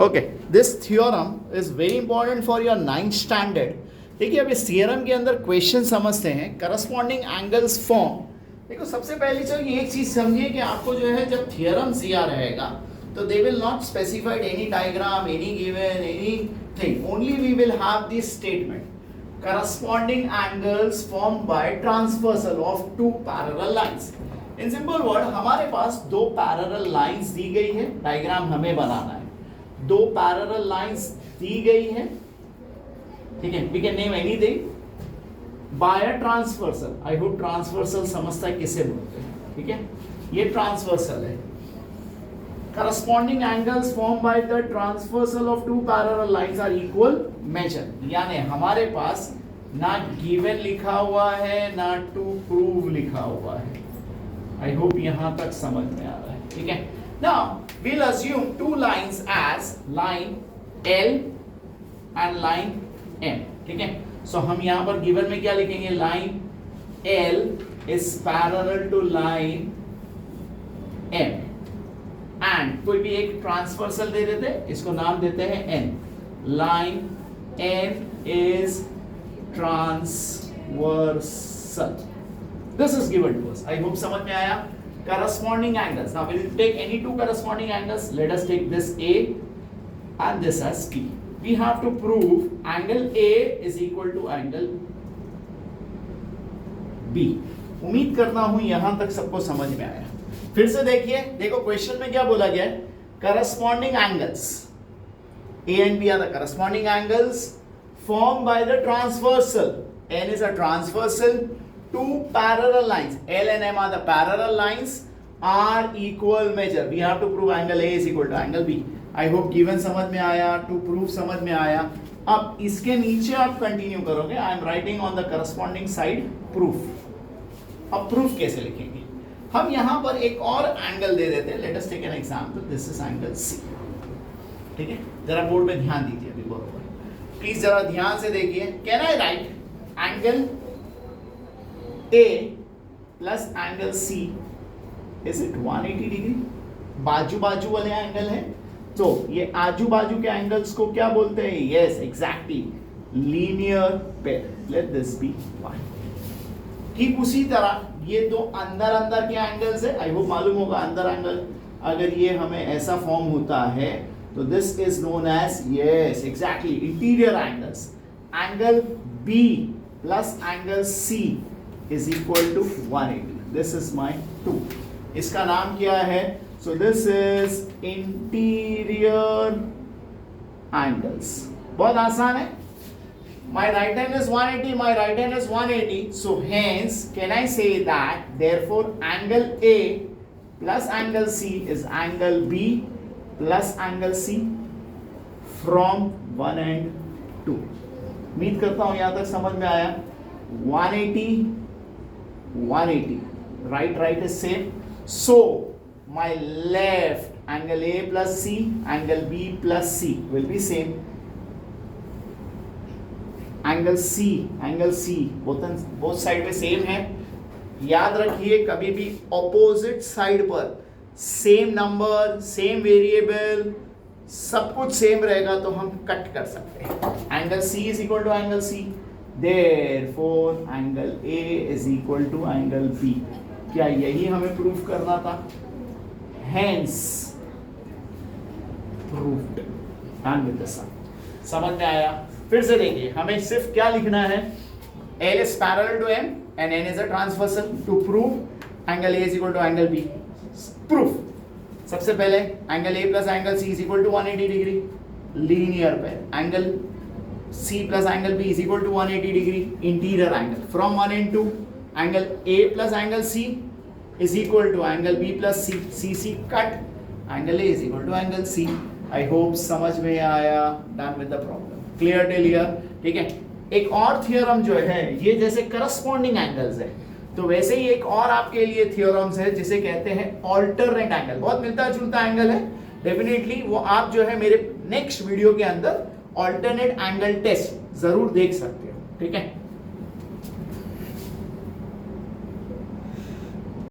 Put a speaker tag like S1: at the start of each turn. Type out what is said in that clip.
S1: Okay, this theorem is very important for your 9th standard. देखिए अब इस theorem के अंदर क्वेश्चन समझते हैं। Corresponding angles form. देखो सबसे पहले चलिए एक चीज समझिए कि आपको जो है जब थ्योरम दिया रहेगा तो they will not specified any diagram, any given, anything, only we will have this statement, corresponding angles formed by transversal of two parallel lines। in simple word हमारे पास दो parallel lines दी गई है, डायग्राम हमें बनाना है। दो parallel lines दी गई है, ठीक है, we can name anything by a transversal। I hope transversal समझता है किसे बोलते हैं, ठीक है, ये transversal है। corresponding angles formed by the transversal of two parallel lines are equal measure। यानी हमारे पास ना given लिखा हुआ है ना to prove लिखा हुआ है। I hope यहां तक समझ में आ रहा है, ठीक है। Now we'll assume two lines as line L and line M, ठीक है। So हम यहां पर given में क्या लिखेंगे, line L is parallel to line M and कोई भी एक ट्रांसवर्सल दे देते, इसको नाम देते हैं N। Line N is transversal. This is given to us. I hope समझ में आया। Corresponding angles, now we will take any two corresponding angles. Let us take this A and this as P। we have to prove angle A is equal to angle B। उम्मीद करता हूं यहां तक सबको समझ में आया। फिर से देखिए, देखो क्वेश्चन में क्या बोला गया है, corresponding angles A and B are the corresponding angles formed by the transversal। N is a transversal, two parallel lines L and M are the parallel lines, are equal measure। we have to prove angle A is equal to angle B। I hope given समझ में आया, to prove समझ में आया। अब इसके नीचे आप कंटिन्यू करोगे, I am writing on the corresponding side proof। अब प्रूफ कैसे लिखेंगे, हम यहां पर एक और एंगल दे देते हैं। Let us take an example, this is angle C, ठीक है। जरा बोर्ड में ध्यान दीजिए अभी, बरोबर प्लीज जरा ध्यान से देखिए। Can I write angle A plus angle C, is it 180 degree? बाजू बाजू वाले एंगल है, तो ये आजू बाजू के एंगल्स को क्या बोलते हैं? Yes exactly, linear pair. Let this B 1। ठीक उसी तरह ये दो अंदर अंदर के एंगल्स है। आई होप मालूम होगा अंदर एंगल अगर ये हमें ऐसा फॉर्म होता है तो this is known as, yes exactly, interior angles. Angle B plus angle C is equal to 180। This is my 2। इसका नाम क्या है? So this is interior angles. बहुत आसान है। My right hand is 180, my right hand is 180. So hence, can I say that therefore angle A plus angle C is angle B plus angle C from 1 and 2। उम्मीद करता हूँ यहाँ तक समझ में आया। 180, 180, right is same. So my left angle A plus C, angle B plus C will be same। Angle C both side में same है। याद रखिए कभी भी ऑपोजिट साइड पर सेम नंबर, सेम वेरिएबल, सब कुछ सेम रहेगा तो हम कट कर सकते हैं। Angle C is equal to angle C, therefore angle A is equal to angle B. क्या यही हमें प्रूफ करना था? Hence proved. And with the sun. समझ में आया? फिर से देखिए, हमें सिर्फ क्या लिखना है, L is parallel to M and N is a transversal to prove angle A is equal to angle B। proof सबसे पहले angle A plus angle C is equal to 180 degree, linear pair। angle C plus angle B is equal to 180 degree, interior angle। from 1 and 2 angle A plus angle C is equal to angle B plus C। C cut, angle A is equal to angle C। I hope समझ में आया। done with the problem। Clear till here, ठीक है। एक और theorem जो है, ये जैसे करस्पॉन्डिंग एंगल्स है तो वैसे ही एक और आपके लिए थ्योरम्स है जिसे कहते हैं ऑल्टरनेट एंगल। बहुत मिलता जुलता एंगल है डेफिनेटली, वो आप जो है मेरे नेक्स्ट वीडियो के अंदर ऑल्टरनेट एंगल टेस्ट जरूर देख सकते हो, ठीक है।